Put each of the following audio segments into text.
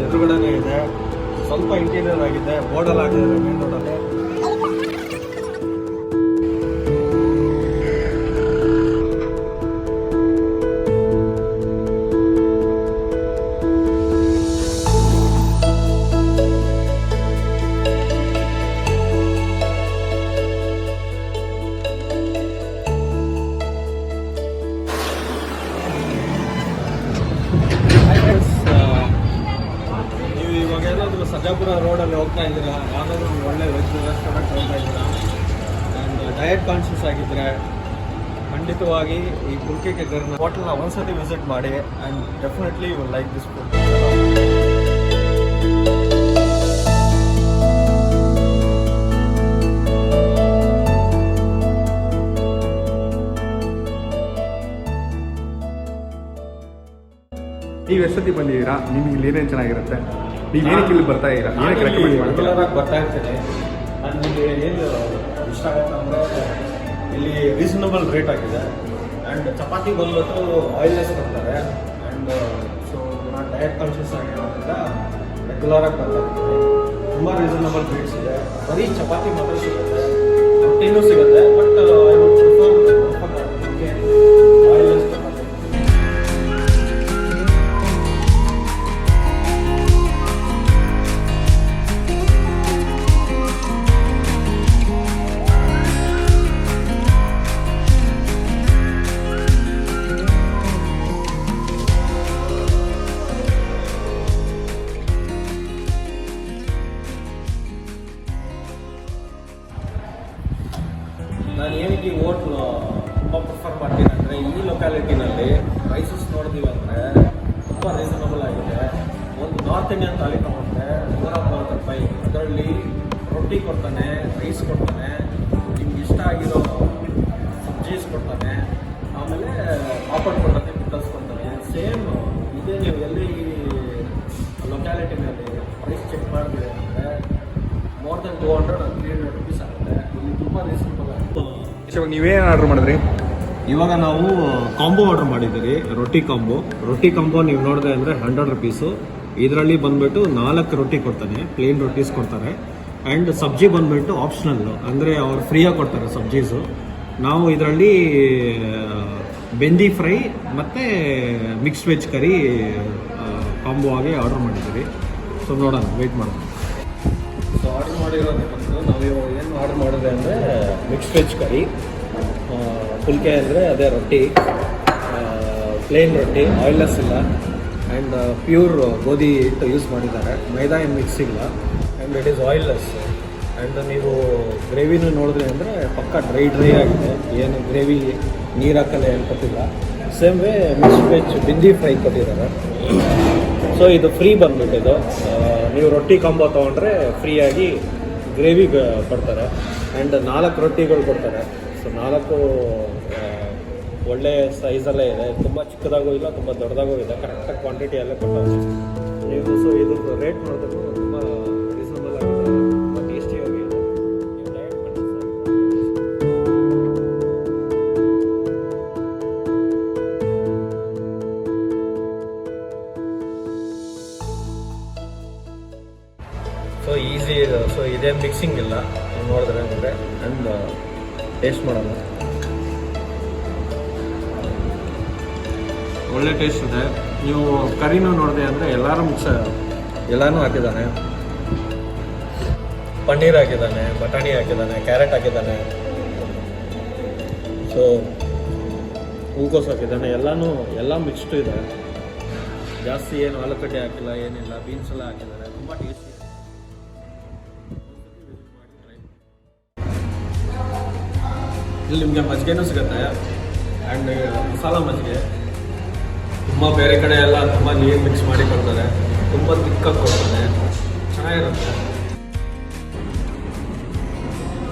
ಎದುರುಗಡೆನೇ ಇದೆ. ಸ್ವಲ್ಪ ಇಂಟೀರಿಯರ್ ಆಗಿದೆ, ಬೋರ್ಡಲ್ಲಿ ಆಗಿದ್ದಾರೆ ಮೇನ್ ರೋಡಲ್ಲಿ. ಸರ್ಜಾಪುರ ರೋಡಲ್ಲಿ ಹೋಗ್ತಾ ಇದ್ದೀರಾ, ಯಾವುದಾದ್ರೂ ಒಂದು ಒಳ್ಳೆ ವೆಜ್ ರೆಸ್ಟೋರೆಂಟ್ ಹೋಗ್ತಾ ಇದ್ದೀರಾ ಆ್ಯಂಡ್ ಡಯಟ್ ಕಾನ್ಷಿಯಸ್ ಆಗಿದ್ದರೆ ಖಂಡಿತವಾಗಿ ಈ ಫುಲ್ಕೆ ಘರ್ನ ಹೋಟೆಲ್ನ ಒಂದ್ಸತಿ ವಿಸಿಟ್ ಮಾಡಿ and definitely you will like this food. ನೀವು ಎಷ್ಟೊತ್ತಿ ಬಂದಿದ್ದೀರಾ? ನಿಮ್ಗೆ ಇಲ್ಲಿ ಏನೇನು ಚೆನ್ನಾಗಿರುತ್ತೆ? ನೀವು ಏನಕ್ಕೆ ಇಲ್ಲಿ ಬರ್ತಾ ಇದ್ದೀರಾ? ಏನಕ್ಕೆ ರೆಕಮೆಂಡ್ ಮಾಡ್ತೀರಾ? ರೆಗ್ಯುಲರಾಗಿ ಬರ್ತಾ ಇರ್ತೀನಿ. ನನಗೆ ಏನು ಇಷ್ಟ ಆಗುತ್ತೆ ಅಂದರೆ ಇಲ್ಲಿ ರೀಸನಬಲ್ ರೇಟ್ ಆಗಿದೆ ಆ್ಯಂಡ್ ಚಪಾತಿ ಬಂದ್ಬಿಟ್ಟು ಆಯಿಲ್ಲೆಸ್ ಕೊಡ್ತಾರೆ ಆ್ಯಂಡ್ ಸೊ ನಾನು ಡಯಟ್ ಕಾನ್ಷಿಯಸ್ ಆಗಿರೋದ್ರಿಂದ ರೆಗ್ಯುಲರಾಗಿ ಬರ್ತಾ ಇರ್ತೀನಿ. ತುಂಬ ರೀಸನಬಲ್ ರೇಟ್ಸ್ ಇದೆ. ಬರೀ ಚಪಾತಿ ಮಾತ್ರ ಸಿಗುತ್ತೆ, ರೊಟ್ಟಿನೂ ಸಿಗುತ್ತೆ, but I would prefer oilless chapati. ನಾನು ಏನಕ್ಕೆ ಈ ಹೋಟ್ಲು ತುಂಬ ಪ್ರಿಫರ್ ಮಾಡ್ತೀನಿ ಅಂದರೆ ಈ ಲೊಕ್ಯಾಲಿಟಿನಲ್ಲಿ ಪ್ರೈಸಸ್ ನೋಡಿದೀವಿ ಅಂದರೆ ತುಂಬ ರೀಸನಬಲ್ ಆಗಿದೆ. ಒಂದು ನಾರ್ತ್ ಇಂಡಿಯನ್ ಥಾಲಿ ತಗೊಂಡ್ರೆ 130 ರೂಪಾಯಿ. ಅದರಲ್ಲಿ ರೊಟ್ಟಿ ಕೊಡ್ತಾನೆ, ರೈಸ್ ಕೊಡ್ತಾನೆ, ನಿಮ್ಗೆ ಇಷ್ಟ ಆಗಿರೋ ಸಬ್ಜೀಸ್ ಕೊಡ್ತಾನೆ, ಆಮೇಲೆ ಪಾಪಡ್ ಕೊಡ್ತಾನೆ, ಪಿಕಲ್ಸ್ ಕೊಡ್ತಾನೆ. ಸೇಮ್ ಇದೇ ನೀವು ಎಲ್ಲಿ ಲೊಕ್ಯಾಲಿಟಿನಲ್ಲಿ ಪ್ರೈಸ್ ಚೆಕ್ ಮಾಡಿದ್ರೆ ಅಂದರೆ ಮೋರ್ ದೆನ್ 200 and 300 rupees ಆಗುತ್ತೆ. ಇಲ್ಲಿ ತುಂಬ ರೀಸನಬಲ್ ಆಗುತ್ತೆ. ಇವಾಗ ನೀವೇನು ಆರ್ಡ್ರ್ ಮಾಡಿದ್ರಿ? ಇವಾಗ ನಾವು ಕಾಂಬೋ ಆರ್ಡರ್ ಮಾಡಿದ್ದೀರಿ, ರೊಟ್ಟಿ ಕಾಂಬೋ ನೀವು ನೋಡಿದೆ ಅಂದರೆ 100 rupees. ಇದರಲ್ಲಿ ಬಂದುಬಿಟ್ಟು 4 ರೊಟ್ಟಿ ಕೊಡ್ತಾನೆ, ಪ್ಲೇನ್ ರೊಟ್ಟೀಸ್ ಕೊಡ್ತಾರೆ ಆ್ಯಂಡ್ ಸಬ್ಜಿ ಬಂದುಬಿಟ್ಟು ಆಪ್ಷನಲ್ಲು, ಅಂದರೆ ಅವ್ರು ಫ್ರೀಯಾಗಿ ಕೊಡ್ತಾರೆ ಸಬ್ಜೀಸು. ನಾವು ಇದರಲ್ಲಿ ಬೆಂದಿ ಫ್ರೈ ಮತ್ತು ಮಿಕ್ಸ್ಡ್ ವೆಜ್ ಕರಿ ಕಾಂಬೋ ಆಗಿ ಆರ್ಡರ್ ಮಾಡಿದ್ದೀವಿ. ಸೊ ನೋಡೋಣ, ವೆಯ್ಟ್ ಮಾಡೋಣ. ಸೊ ಆರ್ಡರ್ ಮಾಡಿರೋದು ಬಂದು ನಾವು ಏನು ಆರ್ಡರ್ ಮಾಡಿದೆ ಅಂದರೆ ಮಿಕ್ಸ್ಡ್ ವೆಜ್ ಕರಿ, ಫುಲ್ಕೆ ಅಂದರೆ ಅದೇ ರೊಟ್ಟಿ, ಪ್ಲೇನ್ ರೊಟ್ಟಿ, ಆಯಿಲ್ಲೆಸ್ ಇಲ್ಲ ಆ್ಯಂಡ್ ಪ್ಯೂರ್ ಗೋಧಿ ಹಿಟ್ಟು ಯೂಸ್ ಮಾಡಿದ್ದಾರೆ, ಮೈದಾ ಏನು ಮಿಕ್ಸ್ ಇಲ್ಲ and it is oilless. And ನೀವು ಗ್ರೇವಿನೂ ನೋಡಿದ್ರಿ ಅಂದರೆ ಪಕ್ಕ ಡ್ರೈ ಆಗಿದೆ, ಏನು ಗ್ರೇವಿ ನೀರು ಹಾಕಲ್ಲ ಏನು ಕೊಟ್ಟಿಲ್ಲ. Same way mixed veg bhindi fry ಕೊಟ್ಟಿದ್ದಾರೆ. ಸೊ ಇದು ಫ್ರೀ ಬಂದ್ಬಿಟ್ಟು ಇದು ನೀವು ರೊಟ್ಟಿ ಕಾಂಬೋ ತೊಗೊಂಡ್ರೆ ಫ್ರೀಯಾಗಿ ಗ್ರೇವಿ ಕೊಡ್ತಾರೆ ಆ್ಯಂಡ್ 4 ರೊಟ್ಟಿಗಳು ಕೊಡ್ತಾರೆ. ಸೊ 4 ಒಳ್ಳೆ ಸೈಜಲ್ಲೇ ಇದೆ, ತುಂಬ ಚಿಕ್ಕದಾಗೂ ಇಲ್ಲ, ತುಂಬ ದೊಡ್ಡದಾಗೂ ಇದೆ, ಕರೆಕ್ಟಾಗಿ ಕ್ವಾಂಟಿಟಿ ಎಲ್ಲ ಕೊಡ್ತಾರೆ ನೀವು. ಸೊ ಇದ್ರದ್ದು ರೇಟ್ ನೋಡಿದ್ರು ತುಂಬ ರೀಸನಬಲ್ ಆಗಿದೆ, ತುಂಬ ಟೇಸ್ಟಿಯಾಗಿ ಇದೆ. ನೀವು ಡಯಟ್ ಮಾಡಿ ಸೊ ಈಸಿ ಇದೆ. ಸೊ ಇದೇನು ಮಿಕ್ಸಿಂಗ್ ಇಲ್ಲ, ನೀವು ನೋಡಿದ್ರೆ ಅಂದರೆ ಆ್ಯಂಡ್ ಟೇಸ್ಟ್ ಮಾಡೋಣ. ಒಳ್ಳೆ ಟೇಸ್ಟ್ ಇದೆ. ನೀವು ಕರಿನೂ ನೋಡಿದೆ ಅಂದರೆ ಎಲ್ಲನೂ ಹಾಕಿದ್ದಾನೆ, ಪನ್ನೀರ್ ಹಾಕಿದ್ದಾನೆ, ಬಟಾಣಿ ಹಾಕಿದ್ದಾನೆ, ಕ್ಯಾರೆಟ್ ಹಾಕಿದ್ದಾನೆ, ಸೊ ಹೂಕೋಸು ಹಾಕಿದ್ದಾನೆ, ಎಲ್ಲ ಮಿಕ್ಸ್ಡು ಇದೆ. ಜಾಸ್ತಿ ಏನು ಆಲೂಗಡ್ಡೆ ಹಾಕಿಲ್ಲ, ಏನಿಲ್ಲ, ಬೀನ್ಸ್ ಎಲ್ಲ ಹಾಕಿದ್ದಾರೆ. ತುಂಬ ಟೇಸ್ಟಿ ಇದೆ. ಇಲ್ಲಿ ನಿಮಗೆ ಮಜ್ಜಿಗೆನೂ ಸಿಗುತ್ತೆ ಆ್ಯಂಡ್ ಮಸಾಲ ಮಜ್ಜಿಗೆ. ತುಂಬ ಬೇರೆ ಕಡೆ ಎಲ್ಲ ತುಂಬ ನೀರು ಮಿಕ್ಸ್ ಮಾಡಿ ಕೊಡ್ತಾರೆ, ತುಂಬ ತಿಕ್ಕಾಗಿ ಕೊಡ್ತಾರೆ, ಚೆನ್ನಾಗಿರುತ್ತೆ.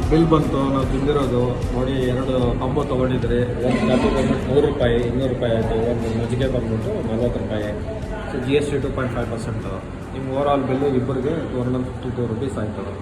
ಬಿಲ್ ಬಂತು, ನಾವು ತಿಂದಿರೋದು ನೋಡಿ, 2 ಕಾಂಬೋ ತೊಗೊಂಡಿದ್ರಿ. ಒಂದು ಕಾಂಬೋ ಬಂದ್ಬಿಟ್ಟು 100 ರೂಪಾಯಿ, 200 ರೂಪಾಯಿ ಆಯಿತು. ಒಂದು ಮಜ್ಜಿಗೆ ಬಂದ್ಬಿಟ್ಟು 40 ರೂಪಾಯಿ. So GST 2.5%. ನಿಮ್ಮ ಓವರ್ ಆಲ್ ಬಿಲ್ಲು ಇಬ್ಬರಿಗೆ 252 rupees ಆಯ್ತದೆ.